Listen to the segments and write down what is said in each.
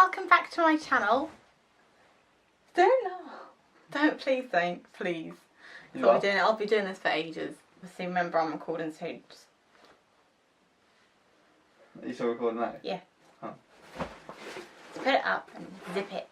welcome back to my channel. Don't, please don't, please. I'll be doing this for ages. See, remember I'm recording, so just... Are you still recording now? Yeah. Oh. Put it up and zip it.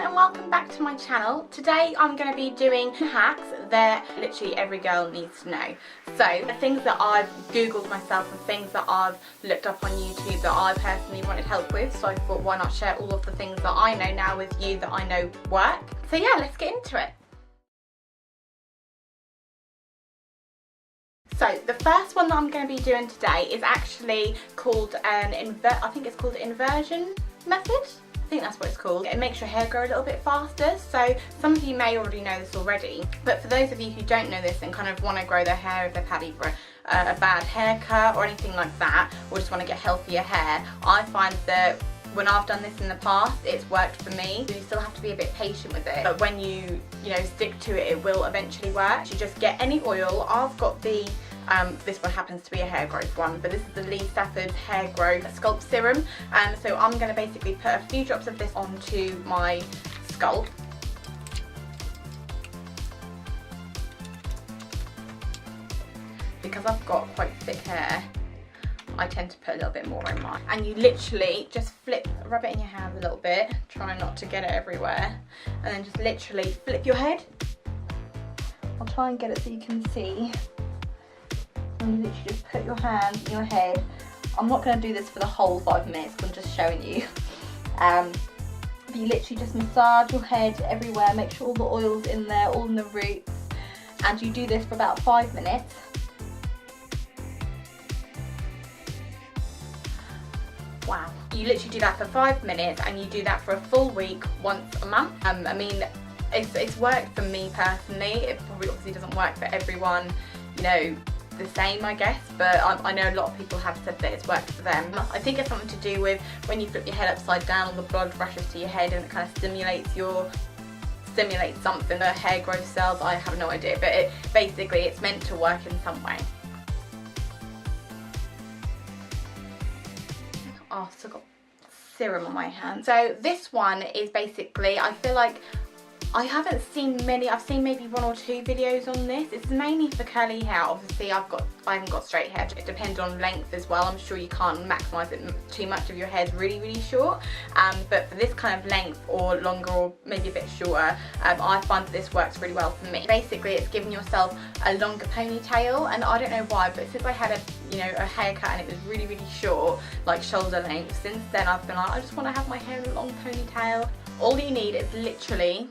And welcome back to my channel. Today I'm going to be doing hacks that literally every girl needs to know. So the things that I've googled myself and things that I've looked up on YouTube that I personally wanted help with, so I thought why not share all of the things that I know now with you that I know work. So yeah, let's get into it. So the first one that I'm going to be doing today is actually called I think it's called Inversion method. I think that's what it's called. It makes your hair grow a little bit faster, so some of you may already know this already, but for those of you who don't know this and kind of want to grow their hair if they've had either a bad haircut or anything like that, or just want to get healthier hair, I find that when I've done this in the past, it's worked for me. You still have to be a bit patient with it, but when you stick to it, it will eventually work. You just get any oil. I've got the this one happens to be a hair growth one, but this is the Lee Stafford hair growth sculpt serum. So I'm going to basically put a few drops of this onto my scalp. Because I've got quite thick hair, I tend to put a little bit more in mine. And you literally just rub it in your hand a little bit, try not to get it everywhere, and then just literally flip your head. I'll try and get it so you can see. And you literally just put your hand in your head. I'm not going to do this for the whole 5 minutes, I'm just showing you. But you literally just massage your head everywhere, make sure all the oil's in there, all in the roots. And you do this for about 5 minutes. Wow. You literally do that for 5 minutes and you do that for a full week once a month. I mean, it's worked for me personally. It probably obviously doesn't work for everyone, the same, I guess, but I know a lot of people have said that it's worked for them. I think it's something to do with when you flip your head upside down, all the blood rushes to your head and it kind of stimulates something, the hair growth cells. I have no idea, but basically it's meant to work in some way. Oh, I've still got serum on my hand. So this one is basically, I feel like I haven't seen many. I've seen maybe 1 or 2 videos on this. It's mainly for curly hair. Obviously I haven't got straight hair. It depends on length as well. I'm sure you can't maximise it too much if your hair's really short. But for this kind of length or longer or maybe a bit shorter, I find that this works really well for me. Basically it's giving yourself a longer ponytail, and I don't know why, but since I had a haircut and it was really short, like shoulder length, since then I've been like, I just want to have my hair in a long ponytail. All you need is literally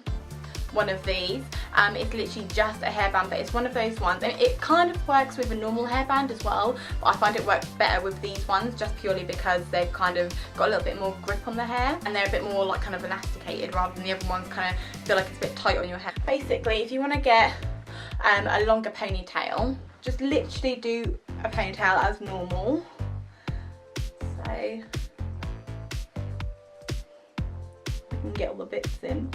one of these. It's literally just a hairband, but it's one of those ones, and it kind of works with a normal hairband as well, but I find it works better with these ones just purely because they've kind of got a little bit more grip on the hair and they're a bit more like kind of elasticated rather than the other ones kind of feel like it's a bit tight on your hair. Basically, if you want to get a longer ponytail, just literally do a ponytail as normal. So you can get all the bits in.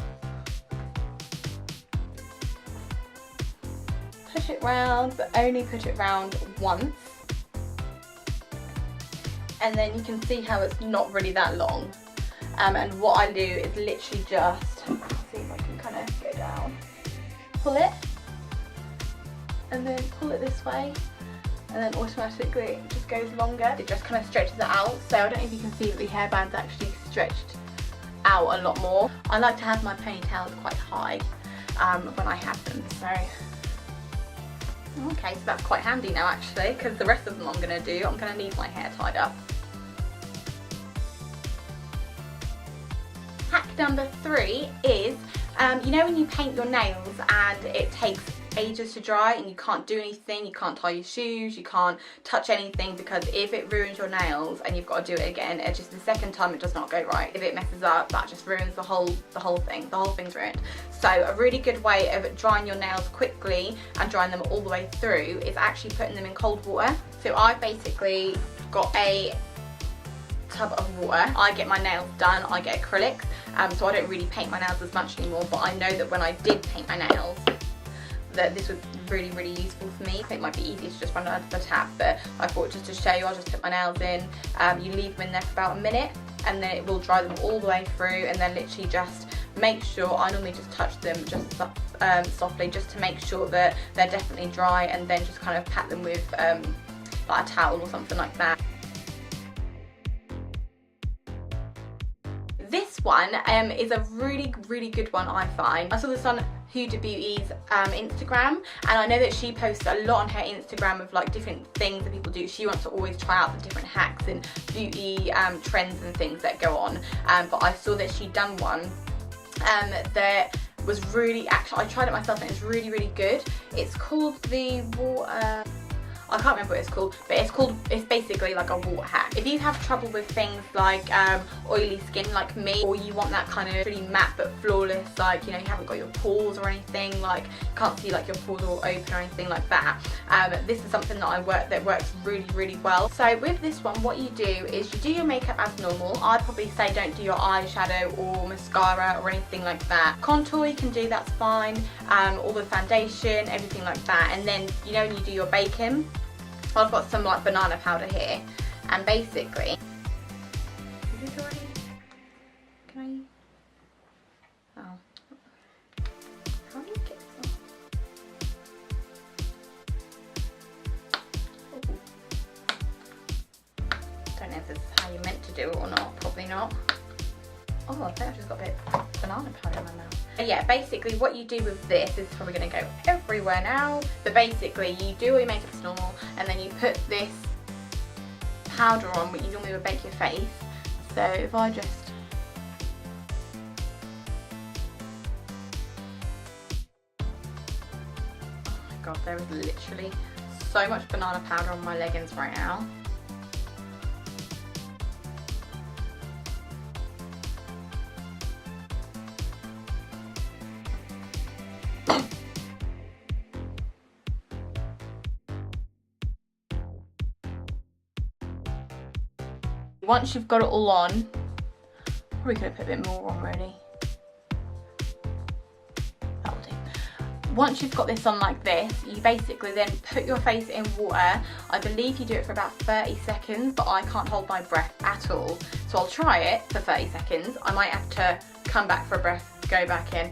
Push it round, but only push it round once, and then you can see how it's not really that long. And what I do is literally just, see if I can kind of go down, pull it, and then pull it this way, and then automatically it just goes longer. It just kind of stretches it out, so I don't know if you can see that the hairband's actually stretched out a lot more. I like to have my ponytails quite high when I have them, so. Okay, so that's quite handy now actually, because the rest of them I'm going to need my hair tied up. Hack number 3 is, when you paint your nails and it takes ages to dry and you can't do anything, you can't tie your shoes, you can't touch anything, because if it ruins your nails and you've got to do it again, it's just the second time it does not go right. If it messes up, that just ruins the whole thing. The whole thing's ruined. So a really good way of drying your nails quickly and drying them all the way through is actually putting them in cold water. So I basically got a tub of water. I get my nails done, I get acrylics, so I don't really paint my nails as much anymore, but I know that when I did paint my nails, that this was really, really useful for me. It might be easier to just run under the tap, but I thought just to show you, I'll just put my nails in. You leave them in there for about a minute, and then it will dry them all the way through, and then literally just make sure, I normally just touch them just softly, just to make sure that they're definitely dry, and then just kind of pat them with like a towel or something like that. This one is a really, really good one, I find. I saw this on Huda Beauty's Instagram, and I know that she posts a lot on her Instagram of like different things that people do. She wants to always try out the different hacks and beauty trends and things that go on, but I saw that she'd done one that was really, actually I tried it myself and it's really, really good. It's called the water, I can't remember what it's called, but it's basically like a water hack. If you have trouble with things like oily skin like me, or you want that kind of really matte but flawless, like, you know, you haven't got your pores or anything, like can't see like your pores are all open or anything like that, this is something that works really, really well. So with this one, what you do is you do your makeup as normal. I'd probably say don't do your eyeshadow or mascara or anything like that. Contour you can do, that's fine, all the foundation, everything like that. And then, you know, when you do your baking, I've got some like banana powder here, and basically, is this already, can I, oh, how do you get this on? Don't know if this is how you're meant to do it or not, probably not. Oh, I think I've just got a bit of banana powder in my mouth. But yeah, basically what you do with this is probably going to go everywhere now, but basically you do all your makeup as normal, and then you put this powder on, what you normally would bake your face. So if I just, oh my god, there is literally so much banana powder on my leggings right now. Once you've got it all on, probably could have put a bit more on really. That'll do. Once you've got this on like this, you basically then put your face in water. I believe you do it for about 30 seconds, but I can't hold my breath at all. So I'll try it for 30 seconds. I might have to come back for a breath, go back in.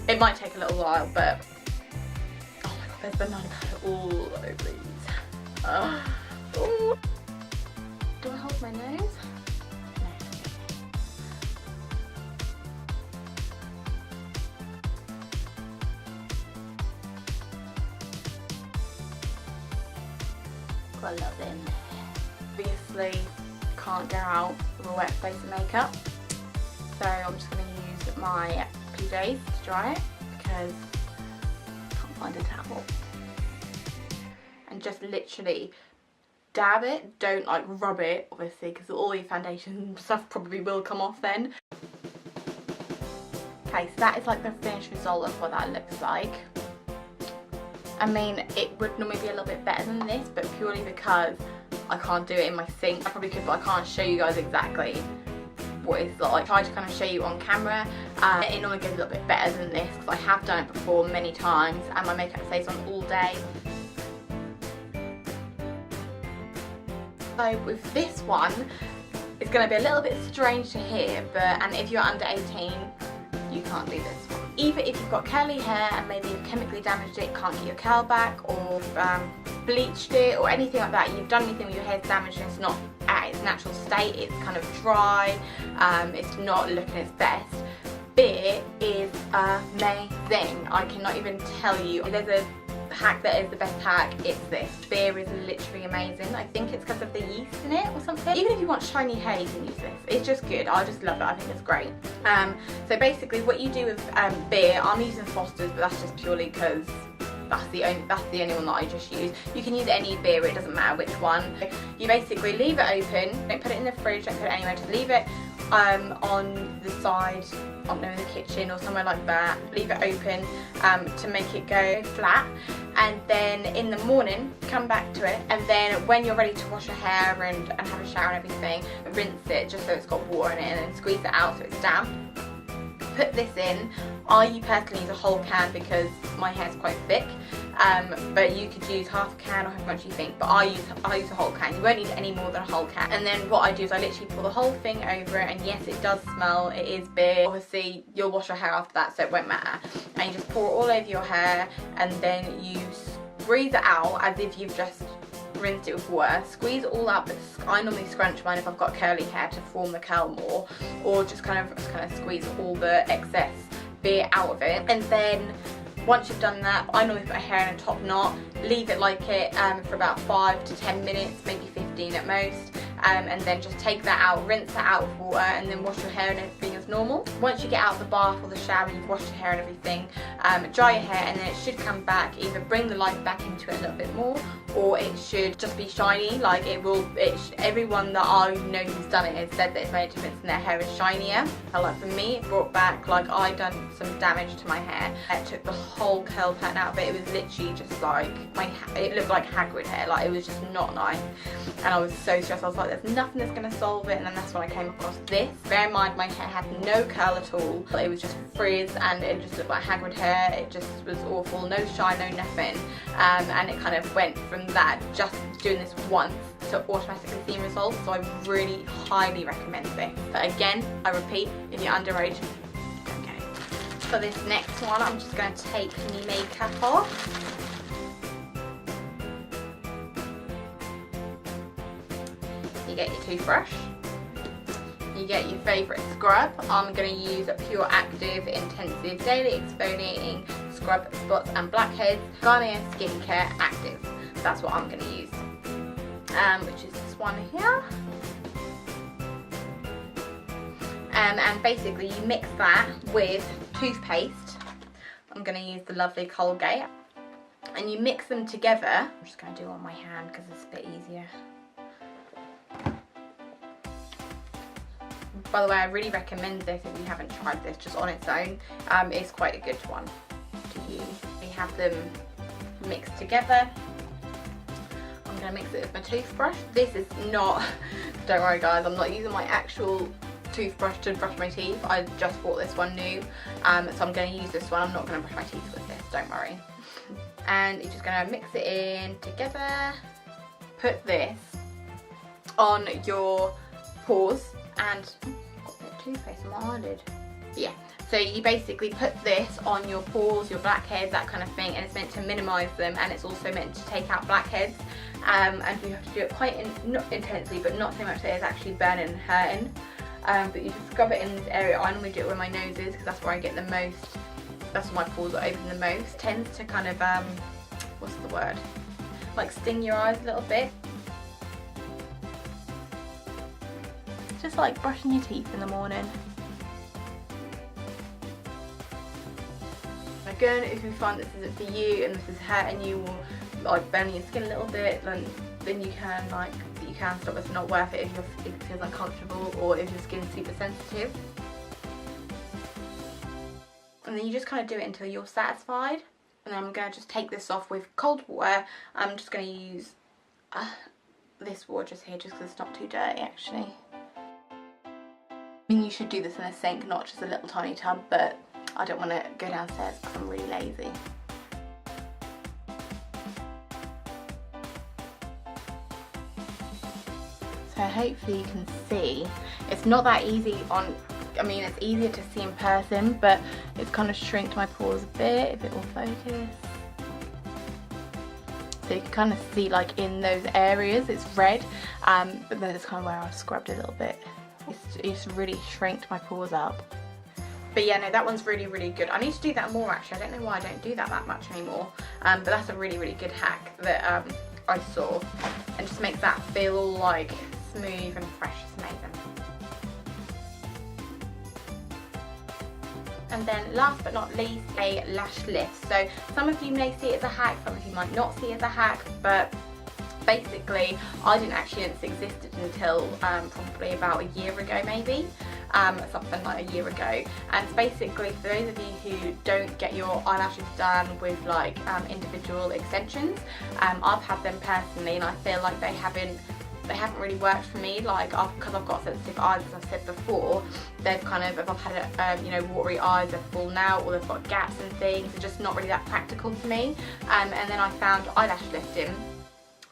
It might take a little while, but oh my god, there's banana powder all over these. Oh. Do I hold my nose? No. Got a lot in there. Obviously, can't go out with a wet face of makeup, so I'm just going to use my PJs to dry it because I can't find a towel. And just literally dab it, don't like rub it obviously, because all your foundation stuff probably will come off then. Okay, so that is like the finished result of what that looks like. I mean, it would normally be a little bit better than this, but purely because I can't do it in my sink. I probably could, but I can't show you guys exactly what it's like. I tried to kind of show you on camera. It normally goes a little bit better than this because I have done it before many times, and my makeup stays on all day. So with this one, it's going to be a little bit strange to hear, and if you're under 18, you can't do this one. Either if you've got curly hair and maybe you've chemically damaged it, can't get your curl back, or bleached it or anything like that, you've done anything with your hair's damaged and it's not at its natural state, it's kind of dry, it's not looking its best, beer is amazing. I cannot even tell you. If there's a hack that is the best hack, it's this. Beer is literally amazing. I think it's because of the yeast in it or something. Even if you want shiny hair, you can use this. It's just good. I just love it. I think it's great. So basically what you do with beer, I'm using Foster's, but that's just purely because that's the only one that I just use. You can use any beer, it doesn't matter which one. You basically leave it open, don't put it in the fridge, don't put it anywhere, just leave it on the side, I don't know, in the kitchen or somewhere like that. Leave it open to make it go flat, and then in the morning come back to it, and then when you're ready to wash your hair and have a shower and everything, rinse it just so it's got water in it, and then squeeze it out so it's damp. put this in. I personally use a whole can because my hair's quite thick, but you could use half a can or however much you think, but I use a whole can. You won't need any more than a whole can. And then what I do is I literally pour the whole thing over it, and yes, it does smell, it is big. Obviously you'll wash your hair after that, so it won't matter. And you just pour it all over your hair, and then you squeeze it out as if you've just rinsed it with water. Squeeze it all out, but I normally scrunch mine if I've got curly hair to form the curl more, or just kind of squeeze all the excess bit out of it. And then once you've done that, I normally put my hair in a top knot, leave it like it for about 5 to 10 minutes, maybe 15 at most, and then just take that out, rinse that out with water, and then wash your hair and everything as normal. Once you get out of the bath or the shower, you've washed your hair and everything, dry your hair, and then it should come back, either bring the life back into it a little bit more, or it should just be shiny. Like everyone that I know who's done it has said that it's made a difference and their hair is shinier. And like for me, it brought back, like I'd done some damage to my hair. It took the whole curl pattern out, but it was literally just like, it looked like Hagrid hair, like it was just not nice. And I was so stressed, I was like, there's nothing that's going to solve it. And then that's when I came across this. Bear in mind, my hair had no curl at all. It was just frizz and it just looked like Hagrid hair. It just was awful, no shine, no nothing. And it kind of went from that, just doing this once, to automatically seeing results. So I really highly recommend this. But again, I repeat, if you're underage, don't get it. For this next one, I'm just going to take my makeup off. You get your toothbrush, you get your favourite scrub. I'm going to use a Pure Active Intensive Daily Exfoliating Scrub Spots and Blackheads Garnier Skincare Active. That's what I'm going to use, which is this one here. And basically you mix that with toothpaste. I'm going to use the lovely Colgate, and you mix them together. I'm just going to do it on my hand because it's a bit easier. By the way, I really recommend this if you haven't tried this just on its own. It's quite a good one to use. We have them mixed together. I'm going to mix it with my toothbrush. This is not, don't worry guys, I'm not using my actual toothbrush to brush my teeth. I just bought this one new, so I'm going to use this one. I'm not going to brush my teeth with this, don't worry. And you're just going to mix it in together. Put this on your pores, and got a bit of toothpaste on my eyelid. Yeah, so you basically put this on your pores, your blackheads, that kind of thing, and it's meant to minimise them, and it's also meant to take out blackheads. And you have to do it quite not intensely, but not so much that it's actually burning and hurting. But you just scrub it in this area. I normally do it where my nose is because that's where I get the most, that's where my pores are open the most. Tends to kind of, what's the word? Like sting your eyes a little bit. It's just like brushing your teeth in the morning. Again, if you find this isn't for you and this is hurting you or like burning your skin a little bit, then you can stop. It's not worth it if it feels uncomfortable or if your skin's super sensitive. And then you just kind of do it until you're satisfied. And then I'm going to just take this off with cold water. I'm just going to use this water just here, just because it's not too dirty actually. I mean, you should do this in a sink, not just a little tiny tub, but I don't want to go downstairs because I'm really lazy. So hopefully you can see, it's not that easy on, I mean it's easier to see in person, but it's kind of shrinked my pores a bit, if it will focus. So you can kind of see like in those areas it's red, but then it's kind of where I've scrubbed a little bit. It's really shrinked my pores up. But yeah, no, that one's really, really good. I need to do that more actually. I don't know why I don't do that much anymore. But that's a really, really good hack that I saw. And just makes that feel all like smooth and fresh. It's amazing. And then last but not least, a lash lift. So some of you may see it as a hack, some of you might not see it as a hack, but basically I didn't actually know this existed until probably about a year ago maybe. Something like a year ago. And it's basically for those of you who don't get your eyelashes done with like individual extensions, I've had them personally and I feel like they haven't they haven't really worked for me, like because I've got sensitive eyes, as I've said before. They've kind of, if I've had you know, watery eyes, they've fallen out, or they've got gaps and things. They're just not really that practical for me. And then I found eyelash lifting.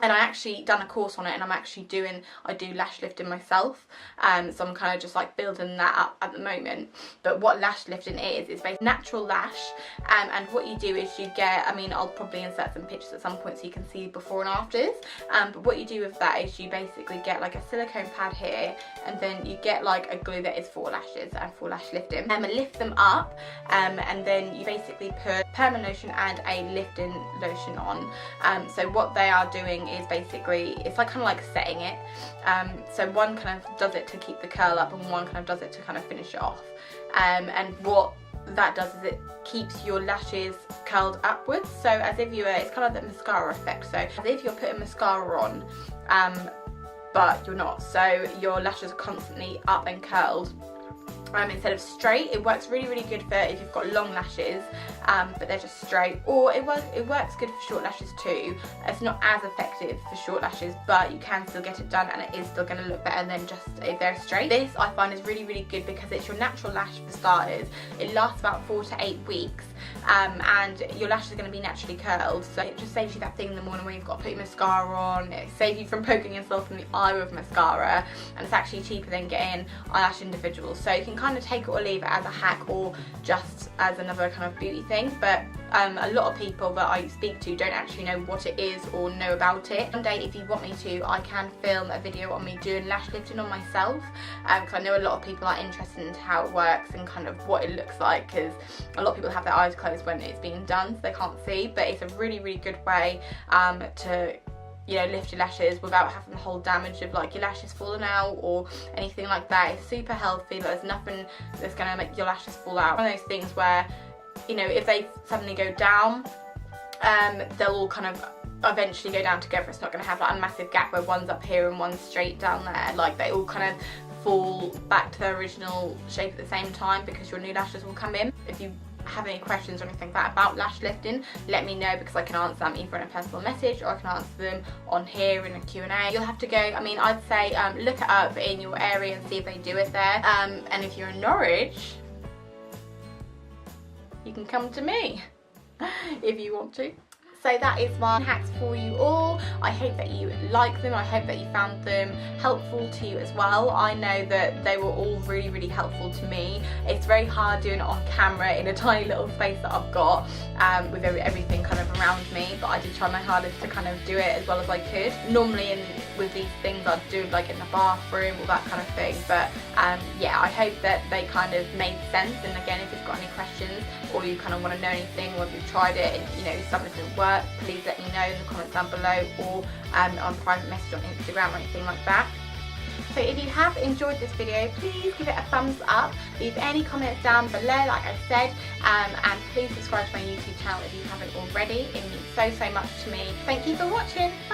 And I actually done a course on it, and I do lash lifting myself. So I'm kind of just like building that up at the moment. But what lash lifting is basically natural lash. And what you do is you get, I mean, I'll probably insert some pictures at some point so you can see before and afters. But what you do with that is you basically get like a silicone pad here, and then you get like a glue that is for lashes and for lash lifting. And lift them up, and then you basically put permanent lotion and a lifting lotion on. So what they are doing is basically, it's like kind of like setting it. So one kind of does it to keep the curl up, and one kind of does it to kind of finish it off. And what that does is it keeps your lashes curled upwards. So as if you were, it's kind of like the mascara effect. So as if you're putting mascara on, but you're not. So your lashes are constantly up and curled. Instead of straight. It works really, really good for if you've got long lashes, but they're just straight, or it works good for short lashes too. It's not as effective for short lashes, but you can still get it done, and it is still going to look better than just if they're straight. This I find is really, really good because it's your natural lash for starters. It lasts about 4 to 8 weeks, and your lashes are going to be naturally curled, so it just saves you that thing in the morning where you've got to put your mascara on. It saves you from poking yourself in the eye with mascara, and it's actually cheaper than getting eyelash individuals. So you can kind of take it or leave it as a hack, or just as another kind of beauty thing. But a lot of people that I speak to don't actually know what it is or know about it. One day, if you want me to, I can film a video on me doing lash lifting on myself, because I know a lot of people are interested in how it works and kind of what it looks like, because a lot of people have their eyes closed when it's being done, so they can't see. But it's a really, really good way to, you know, lift your lashes without having the whole damage of like your lashes falling out or anything like that. It's super healthy. There's nothing that's going to make your lashes fall out. One of those things where, you know, if they suddenly go down, they'll all kind of eventually go down together. It's not going to have like a massive gap where one's up here and one's straight down there. Like, they all kind of fall back to their original shape at the same time, because your new lashes will come in. If you have any questions or anything like that about lash lifting, let me know, because I can answer them either in a personal message, or I can answer them on here in a Q&A. You'll have to go, I mean, I'd say look it up in your area and see if they do it there. And if you're in Norwich, you can come to me if you want to. So that is my hacks for you all. I hope that you like them. I hope that you found them helpful to you as well. I know that they were all really, really helpful to me. It's very hard doing it on camera in a tiny little space that I've got, with everything kind of around me, but I did try my hardest to kind of do it as well as I could. Normally with these things I'd do like in the bathroom or that kind of thing, but yeah, I hope that they kind of made sense. And again, if you've got any questions, or you kind of want to know anything, or if you've tried it and you know something didn't work, please let me know in the comments down below, or on private message on Instagram or anything like that. So if you have enjoyed this video, please give it a thumbs up, leave any comments down below like I said, and please subscribe to my YouTube channel if you haven't already. It means so, so much to me. Thank you for watching. Bye.